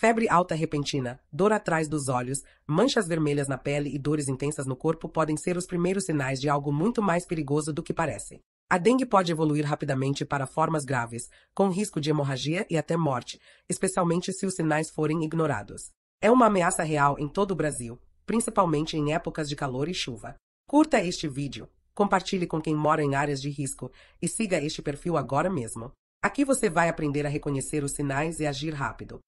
Febre alta repentina, dor atrás dos olhos, manchas vermelhas na pele e dores intensas no corpo podem ser os primeiros sinais de algo muito mais perigoso do que parece. A dengue pode evoluir rapidamente para formas graves, com risco de hemorragia e até morte, especialmente se os sinais forem ignorados. É uma ameaça real em todo o Brasil, principalmente em épocas de calor e chuva. Curta este vídeo, compartilhe com quem mora em áreas de risco e siga este perfil agora mesmo. Aqui você vai aprender a reconhecer os sinais e agir rápido.